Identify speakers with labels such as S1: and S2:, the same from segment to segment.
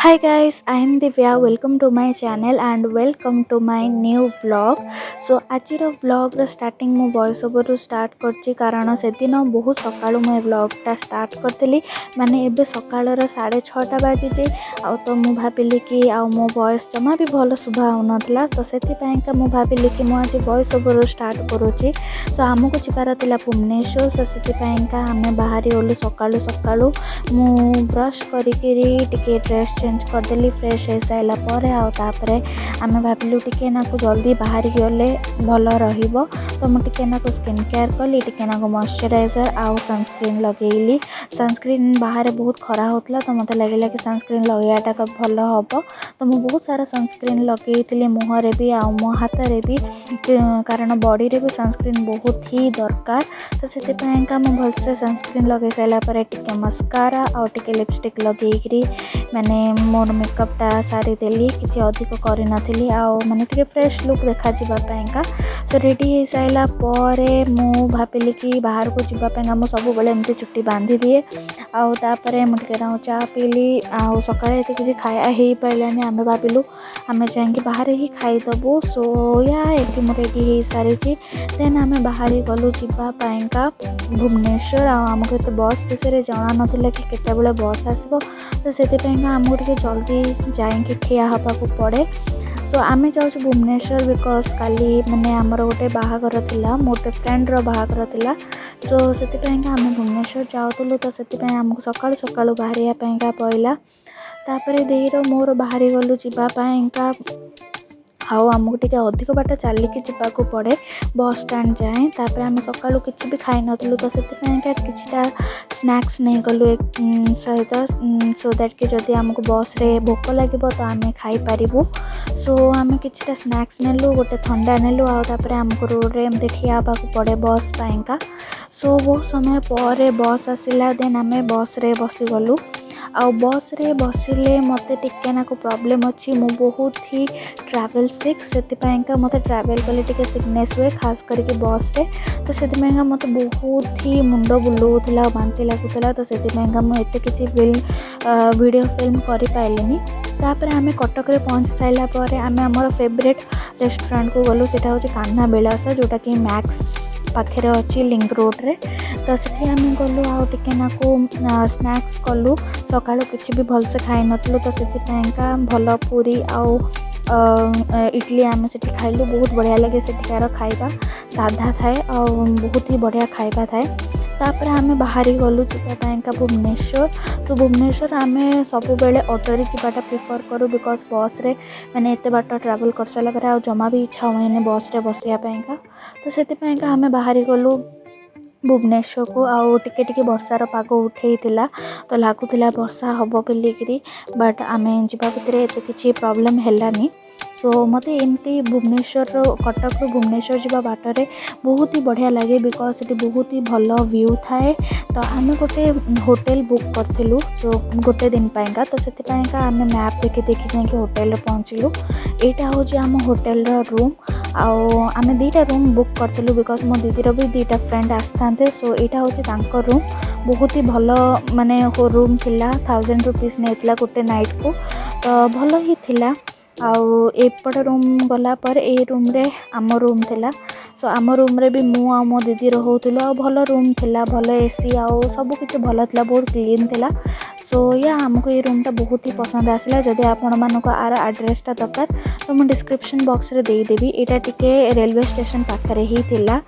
S1: Hi guys, I am Divya. Welcome to my channel and welcome to my new vlog. So आज vlog ର starting ମୁଁ voice over ରୁ start करची कारण से दिन बहुत सकाळु मैं vlog टा start करतली माने एबे सकाळर 6:30 बाजी जे आ तो मु भाबिली कि आ मो voice जमा भी भलो सुभा होनतला तो सेति पय का मु भाबिली कि मु आज voice over ରୁ start करूची। सो हमको जिबार तिला भुवनेश्वर सो सेति पय का हमें बाहरी ओलु सकाळु मु ब्रश करिकिरी टिके ड्रेस चेंज करदेली फ्रेश हो सारा पर आम भाविलु टिके जल्दी बाहर गले भल रहिबो तो मुझे स्किन केयर कली टिके मॉइस्चराइजर आउ सनस्क्रीन लगेली। सनस्क्रीन बाहर बहुत खरा होता तो मत लगे कि सनस्क्रीन लगेटा भल हम तो मुझे बहुत सारा सनस्क्रीन लगे मुहर भी आ मो हाथ में भी कारण बॉडी रे भी सनस्क्रीन बहुत ही दरकार तो से भलसे सनस्क्रीन लगे सारापर टिके मस्कारा आउ टिके लिपस्टिक लगे माने मोर मेकअपटा सारी देली किसी अधिक करी नथिली आउ माने टिके फ्रेश लुक देखा जावाई सो रेडी हो सारा पर मु भाविली कि बाहर को जावाई मु सब बेले एमती चुट्टी बांधी दिए आउे मुझे चा पीली आउ सका किसी खाया हो पारानी आम भाविलु आम जाकि बाहर ही खाईदबू। सो या ये मुझे रेडी हो सारी देन आम बाहर गलु जावाईका भुवनेश्वर आमको ये बस विषय जना नाला कि केतबेले बस आसो तो से आमको टे जल्दी जाइए ठिया हाँको पड़े। सो आम जाऊँ भुवनेश्वर बिकज काली माने आमर गोटे बाहागर थिला मोटे फ्रेंड्र बाहागर थिला सो से आम भुवनेश्वर जाऊँ तो से आमको सकाळु सकाळु बाहरिया पड़ला तापर देर मोर बाहरी गलु जावाईका आमको टे अधिक बाट चलिकी जावाक पड़े बस स्टैंड जाए तापर आम सकाळु किसी भी खाई नथलु तो से किछिटा स्नैक्स नहीं गलु एक सहित सो दैट कि जदि आमको बस रे भोक लगे तो आम खाई पारिबु। सो आम किछिटा स्नैक्स नेलु गोटे ठंडा नेलु आउे आमको रोड रे एमती ठिया हाँको पड़े बस पाइंका। सो बहुत समय पर बस आसला देन आम बस रे बसी गलु आउ बस रे बसिले मते टिके नाको प्रॉब्लम अच्छी मु बहुत ही ट्रैवल सिक से मत ट्रैवल कले टिके सिकनेस हुए खास करके बस रे तो से मत बहुत ही मुंड बुलाऊला बांति लगुला तो से मुझे किसी फिल्म वीडियो फिल्म कर पाइलिनी। तापर आम कटक रे पहुँच सारा पर आम आमर फेवरेट रेस्टोरेंट को गलु से कान्हा विलास जोटा कि मैक्स पाखे अच्छी लिंक रोड रे तो से आम गलु आउ स्नैक्स कलु सकाळु किसी भी भलसे खाई नथलु तो से भल पूरी आउ इडली आम से खाइलु बहुत बढ़िया लगे सेठिकार खाइबा साधा थाए और बहुत ही बढ़िया खाइबा थाए। तापर आम बाहरी गलु जावाईका भुवनेश्वर तो भुवनेश्वर आम सब बेले ऑटो रे जावाटा प्रिफर करूँ बिकज बस रे माने एते बाट ट्रैवल कर सारा पर आ जमा भी इच्छा हुए बस रे बसियापाईका तो से आम बाहरी गलु भुवनेश्वर को आउ टिके टिके वर्षार पाग उठे तो लगुला वर्षा हम बोलिकी बट आम जा भितर एत किसी प्रॉब्लम हैलानी। सो मत एमती भुवनेश्वर कटक रू भुवनेश्वर जावा बाटर बहुत ही बढ़िया लगे बिकज ये बहुत ही भल व्यू थाए तो आम गोटे होटेल बुक करूँ सो गोटे दिन पाइंका तो से आम मैप देखी देखी जाकि होटेल पहुँचलु यहाँ हूँ आम होटेल रूम आम दुईटा रूम बुक करूँ बिकज मो दीदीर भी दुईटा फ्रेंड आसते सो यहाँ हूँ रूम बहुत ही भल माने रूम थिला 1000 रुपीज नहीं गोटे नाइट को तो भल ही थिला आउ एपट रूम गला पर ए रूम रे आम रूम थिला सो आम रूम रे भी मु आ मो दीदी रहूलु आ भल रूम थिला भल एसी आउ सब किसी भल थिला बहुत क्लीन थिला। सो या आमको ये रूमटा बहुत ही पसंद आसला जदि आपण मानक आर एड्रेसटा दरकार तो मुझे डिस्क्रिप्शन बॉक्स रे देदेवी यहाँ टिके रेलवे स्टेशन पाखे ही थिला।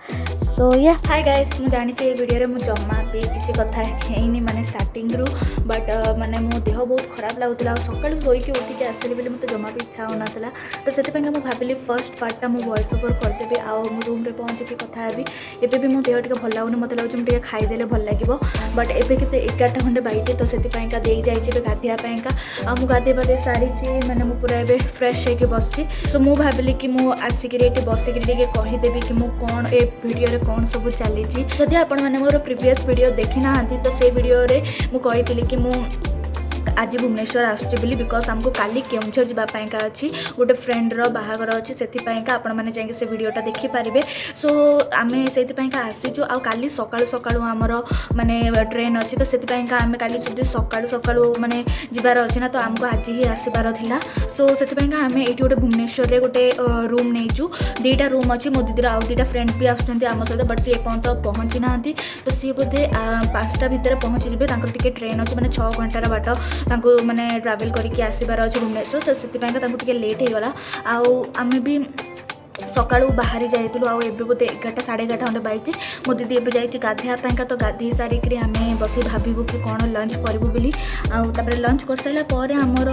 S1: सो या हाय गाइस मु जानी ये वीडियो रे मु जम्मा भी किसी कथा हेनी माने स्टार्टिंग रू बट माने मो देह बहुत खराब लगुला सकाळु सोईकी उठिकी आसली बोली मते जम्मा भी इच्छा होना तो से मु भाविली फर्स्ट पार्टा मु वॉइस ओवर करदेवी आउ मु रूम रे पहुँची कथा हेबी एबे भी मो देह टिके भल लागुनी मते लागुची मु टिके खाईदेले भल लागिबो बट एबे केते 11टा खंडे बाइटे तो से दे जाइए गाधियापाईका आ मु गाधे बाधे सारी मैंने मु पूरा एबे फ्रेश होके बसची सो मु भाविली कि मु आसिक बसिक कहीदेवी कि मु कौन ए वीडियो रे कौन सब चली जदि आपण मैंने मोर प्रीवियस वीडियो देखी ना तो से वीडियो रे मु कही कि मु आज भुवनेश्वर आसुची बिकज आमको काली केउंझर जावाईका अच्छी गोटे फ्रेंड्र बाहागर अच्छी से आपण मैंने जाइए से वीडियोटा देखिपारे। सो आम से आसीचु आ काली सकाळु सकाळु आमर माने ट्रेन अच्छी तो से आम काली सकाळु सकाळु माने जीवार अच्छी ना तो आमको आज ही आसबार थिला। सो से आम ये गोटे भुवनेश्वर रे गोटे रूम नहींचु 2टा रूम अच्छी मो दीदीर आउ 2टा फ्रेंड भी आसुँच आम सहित बट सी एपर्यंत पहुँची ना तो सी बोधे 5टा भितर पहुँची जी ट्रेन अच्छे मैंने 6 घंटार बाट मैंने ट्रावेल करके आसबार अच्छे भुवनेश्वर से लेट हो गला आम भी सकाळु बाहरी जाइलु आउ एबे बोधे 11टा 11:30 खंडे बाइची मो दीदी एबे जाइछि गाधेया तो गाधे सारिक आम बस भावु कि कौन लंच करूँ बोली आउे लंच कर सारा पर आमर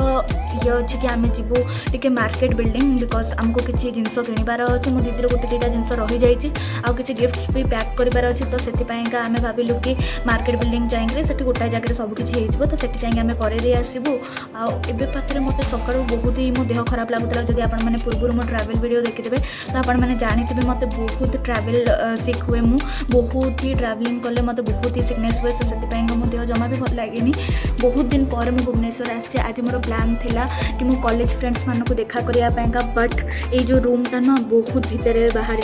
S1: ये अच्छी कि आम जीवु टी मार्केट बिल्डिंग बिकज आमको किसी जिनस किणवार अच्छे मो दीदी गोटे 2टा जिनस रही जाइए आउ किसी गिफ्ट्स भी पैक करार अच्छे तो से आम भाविलु कि मार्केट बिल्डिंग जाइए से गोटाए जगह सबकि हो तो सेठी जाइए आम कर आसबू आबे पाखे मत सकाळु बहुत ही मो देह खराब लगुला जब आप पूर्व मो ट्रावेल वीडियो देखिथे तो आपण मैंने जानी मत बहुत ट्रावेल सिक हुए मु बहुत ही ट्रावेलिंग कले मत बहुत ही सिकनेस हुए से मो देह जमा भी भल लगे बहुत दिन पर मुझे भुवनेश्वर आसी आज मोर प्लान थिला कि मो कॉलेज फ्रेंड्स मानक देखा करने बट ये जो रूमटा ना बहुत भितर बाहर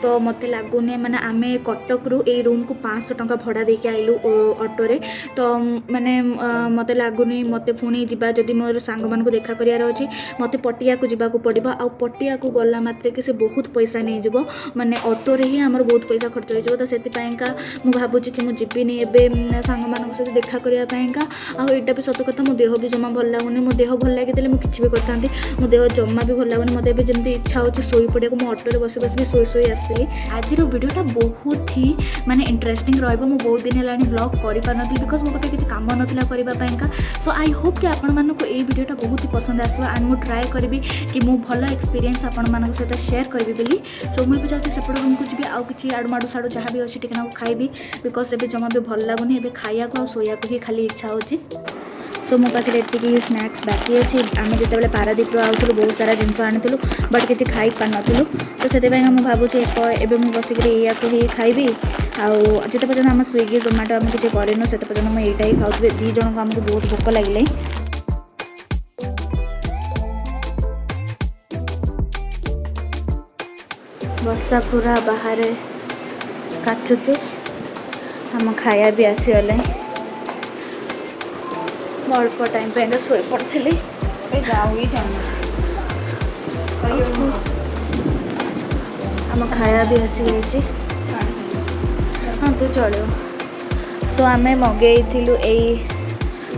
S1: तो मत लगुनि मैंने आम कटक रू ये रूम को 500 टंका भड़ा देके आइलु ऑटो रे तो मैंने मत लगुनि मत पुणी जा जदि मोर सांग मानक देखा करार अच्छी मत पटिया को जावाक पड़ो आ पटिया को गला मात्रे कि से बहुत पैसा नहीं जीव माने ऑटो रे ही आमर बहुत पैसा खर्च हो तो से भावुँ कि मुझे जीविनी एवं सांग मान सहित देखा करने आईटा भी सत कथा मो देह भी जमा भल लगुनि मो देह भल लगे मुझे किसी भी करता मो देह जमा भी भल लगुनि मत जमी इच्छा हो शोई पड़ा को ऑटो बस बस भी शोई आसली आज वीडियोटा बहुत ही माने इंटरेस्टिंग रहा बहुत दिन है ब्लॉग कर बिकज मो पाखे किसी काम नाला करने सो आई होप कि आपण मानक ये वीडियोटा बहुत ही पसंद आसो एंड मुझे ट्राए करी कि मु भल एक्सपीरियंस आपण मान सहित शेयर करी बोली। सो मुझे जाऊँगी सेपट रूम को जी आउ कि आड़ू माड़ू साड़ू जहाँ भी अच्छी टिके खाइबी बिकज ए जमा भी भल लगुनि ए खाया को शोया को ही खाली इच्छा होची। सो मो पाखे ये स्नैक्स बाकी अच्छी आम जिते पारादीप आउलू बहुत सारा जिन आनी बट किसी खाई पार नु तो से मुझे भावुँ एवं मुझे बसिक या ही खाइबी आते पर्यटन आम स्विगी जोमेटो आम किसी करूँ से पर्यटन मुझे यहाँ ही खाऊँ 2 जन को आमको बहुत भोक लगे वर्षा पूरा बाहर काचुचे आम खाया भी आसीगला अल्प टाइम पे शोई पड़ी आम खाया भी आसी जाइए हाँ तो चलो। सो आम मगेलु यही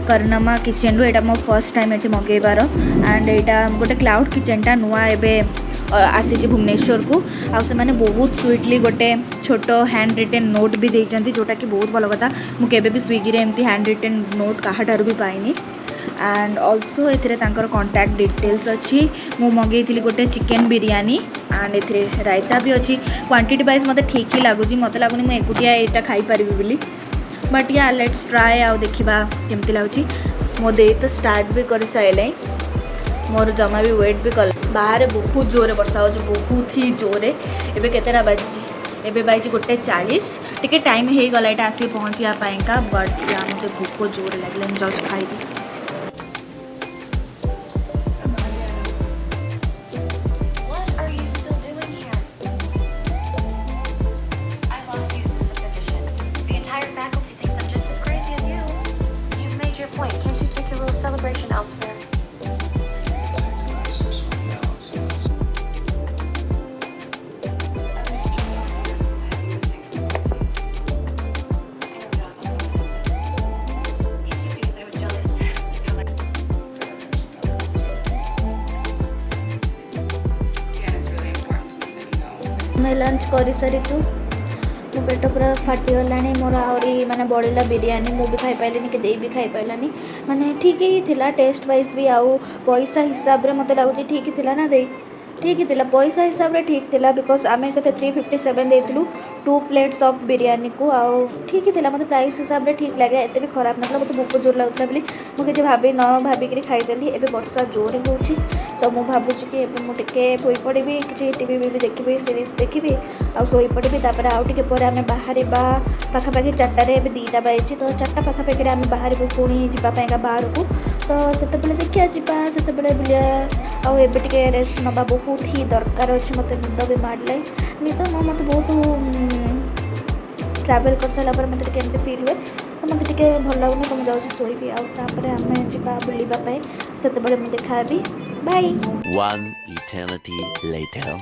S1: करनमा किचन रू यहाँ मो फर्स्ट टाइम ये मगेबार एंड यहाँ गोटे क्लाउड किचनटा नुआ एवं आसी भुवनेश्वर को आउ से मैंने बहुत स्वीटली गोटे छोट हैंड रिटेन नोट भी देती जोटा कि बहुत भल कथा मुझे भी स्विगी रे एमती हैंड रिटेन नोट कहाठार भी पाइनी and also a contact details अच्छी मु मंगेली गोटे chicken biryani and a raita भी अच्छी क्वांटिटी वाइज मत ठीक ही लगुच मत लगुनि मुझे एकुटिया यहाँ खाईपारि बोली बट या लेट्स ट्राए आउ देखा केमती लगुच मो दे तो स्टार्ट भी कर सारे मोर जमा भी वेट भी कल बाहर बहुत जोरे वर्षा हो बहुत ही जोरे एबे केतेरा बाजी एबे बाजी 1:40 टिके टाइम हो गला यहाँ आसी पहुँचापा बट या मत भोक जोरे लगे जाऊँ खाइबी।
S2: Celebration elsewhere.
S1: मैं लंच कर सारीचु मो पेट पूरा फाटीगला मोर आहरी माने बढ़ला बिरयानी मु भी खाई पाइलिनी कि देई भी खाई पाइलानी माने ठीक ही थिला टेस्ट वाइज भी आउ पैसा हिसाब रे मते लागुची ठीक ही थिला ना देई ठीक ही थिला पैसा हिसाब रे ठीक थिला बिकॉज आमे कते 357 देइतलु 2 प्लेट्स ऑफ बिरयानी को आउ ठीक ही थिला मते प्राइस हिसाब रे ठीक लागे एते भी खराब नथला मते भूख जोर लागुतला बोली मु किछि भाबी न भाबी करी खाई देली एबे वर्षा जोर होउची तो मु भाबुची कि एबे मु टिके होई पड़िबी किछि टीवी भी देखिबी सीरीज देखिबी आ सोई पड़िबी तापर आउ टिके पर आमे बाहर बा पाखा पाखी 4टा रे एबे 2टा बाइची तो 4टा पाखा पाखी रे आमे बाहर को पुणी जिबा पाएगा बाहर को तो से देखिए जावा से बुलिया आए टे रेस्ट नवा बहुत ही दरकार अच्छे मत निद भी मारे निद न मत बहुत ट्रावेल कर सारा पर मत केमती फिल हुए तो मत भल लगुनि तो मुझे जाऊँगी शोबी आउे आम जा बुलापी से देखा bye.
S2: One eternity later.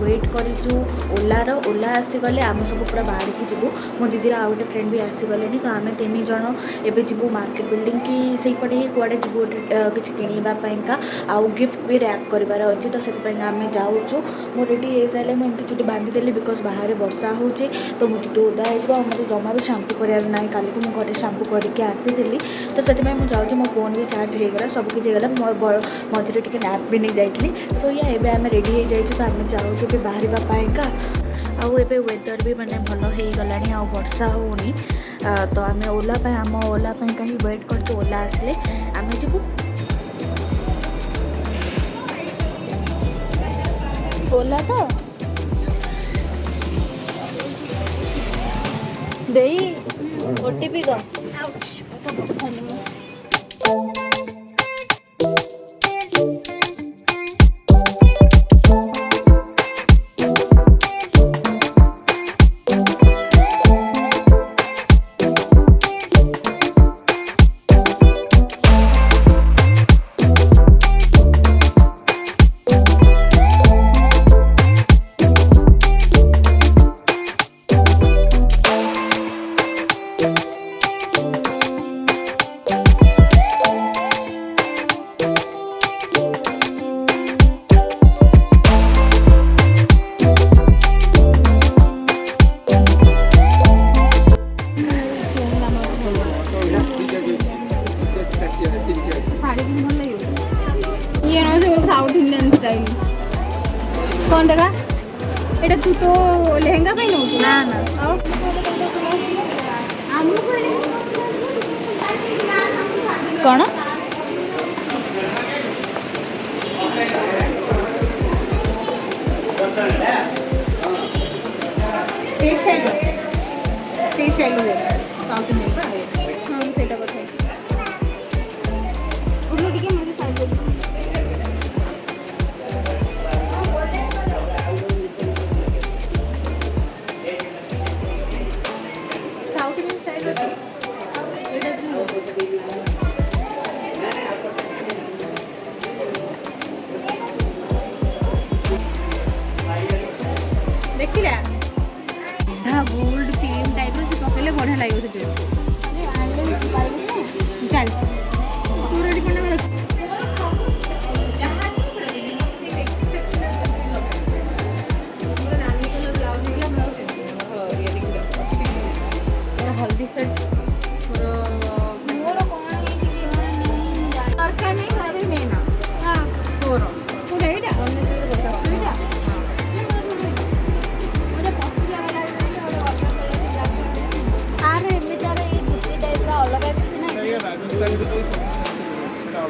S3: Wait करूँ ओलार ओला आसीगले आम सब पूरा बाहर की जीवु मो दीदीर आउ गोटे फ्रेंड भी आसीगले तो आम तीन जन एवं जीवु मार्केट बिल्डिंग की से पटे ही कड़े जीवु किसी किणवाका आउ गिफ्ट भी रैप करार अच्छी तो से आम जाऊँ मो रेडी हो सारे मुझे चुटी बांधीदेली बिकज बाहर वर्षा हो तो मो चुटी ओदा हो मतलब जमा भी शाम्पू करार ना कल मुझे घर शाम्पू करके आसी तो से मुझे मो फोन भी चार्ज होगा सब किसी होगा मो मझे टे नैप भी नहीं जाइली सो या एवं आम रेडी हो जाइए तो आम जाऊँ भी बाहर पाइका आउ ए वेदर भी माने भल हो गला आ वर्षा होनी तो आम ओला आम ओला कहीं वेट कर ओला आसले आम जीवु ओला तो देई ओटीपी का
S4: साउथ इंडियन स्टाइल कौन देखा एटा तू तो लहंगा पे नौ ना ना
S3: कौन
S4: स्टाइल साउथ इंडियन हाँ सेटा बताइए मुझे साइड सीधा गोल्ड चेन टाइप से पकड़े बढ़िया लगे से ड्रेस चल तू रेडी करना हल्दी सेट दरकार नहीं लगे नहीं ना हाँ तोर पूरा एटा आरे एमिति आरे ये जुती टाइप रा अलग किछि ना राजस्थान के तो समस्या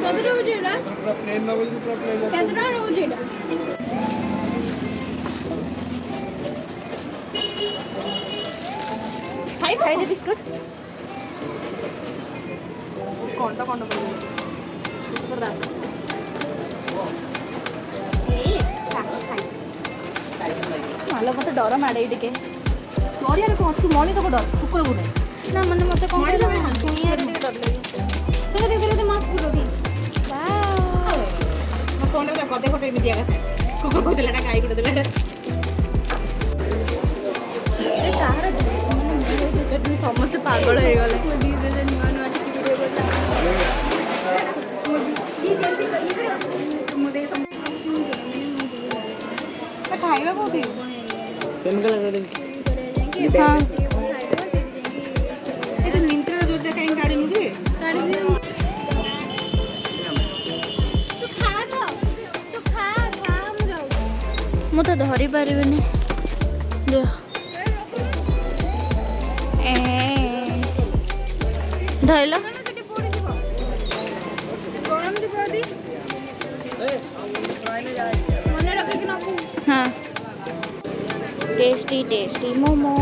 S4: केतना हो जेडा पूरा प्लेन लेवल पूरा प्लेन केतना हो जेडा खाई दे बिस्कुट कौन टा कर मालो मत डर माड़े टे डर कौन तू मनीष को डर कुकुर को नहीं ना मैंने मत कौन डर लगे तो माफ कर दी कौन कदे फटे दिया कुकुर को दिला गाई को दिला समस्त पागल हो गले नुआ नुआ वीडियो खाइबा कोठी हाँ ये तो मिंत्रा जो कहीं गाड़ी मुझे
S1: मुझे धरी पारिबेनी धैल हाँ tasty tasty momo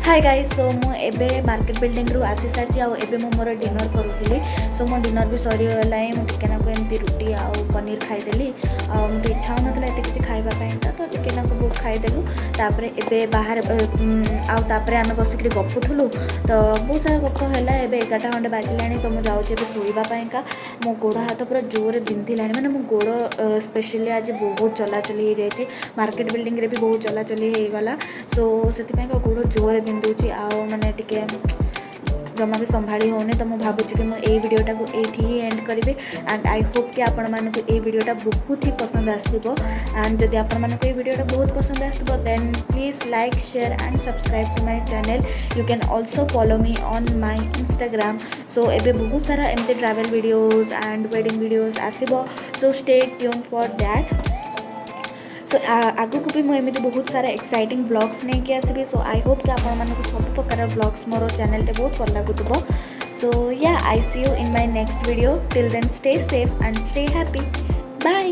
S1: hi guys so मु एबे मार्केट बिल्डिंग रु आसी सारी आउ एबे मु मोर डिनर करूली सो मो डिनर भी सरीगला मु टिके नाको एमती रुटी आउ पनीर खाईदेली मुझे इच्छा होना एत किसी खावाई तो टिके नाको बुक खाईदेलु तापर एबे बाहर आउे आम बसिक गपुलु तो बहुत सारा गप है एबे 11टा खंडे बाजिला तो मुझे जाऊँगी शोवाका मो गोड़ हाथ पूरा जोर बिंधिला मैंने मो गोड़ स्पेशली आज बहुत चलाचली हो जाए मार्केट बिल्डिंग रे भी बहुत चलाचली हो गला सो से गोड़ जोर बिंदुची आउ मैंने टिके जमा भी संभाली होने तो मुझे भावुँ कि मुझे वीडियोटा को ये एंड करी एंड आई होप कि आपण मानक ये वीडियोटा बहुत ही पसंद आसो एंड जदि आपण मानक ये वीडियोटा बहुत पसंद आसो then please like share and subscribe to my channel you can also follow me on my Instagram so एबे बहुत सारा एमती travel videos and wedding videos आसीबो so stay tune for that so आगु को भी मुझे बहुत सारा एक्साइटिंग ब्लॉग्स नहीं कि आसबि सो आई होप कि आपण मानक सब प्रकार ब्लॉग्स मोर चैनल टे बहुत भल लगुव so yeah I see you in my next video till then stay safe and stay happy bye.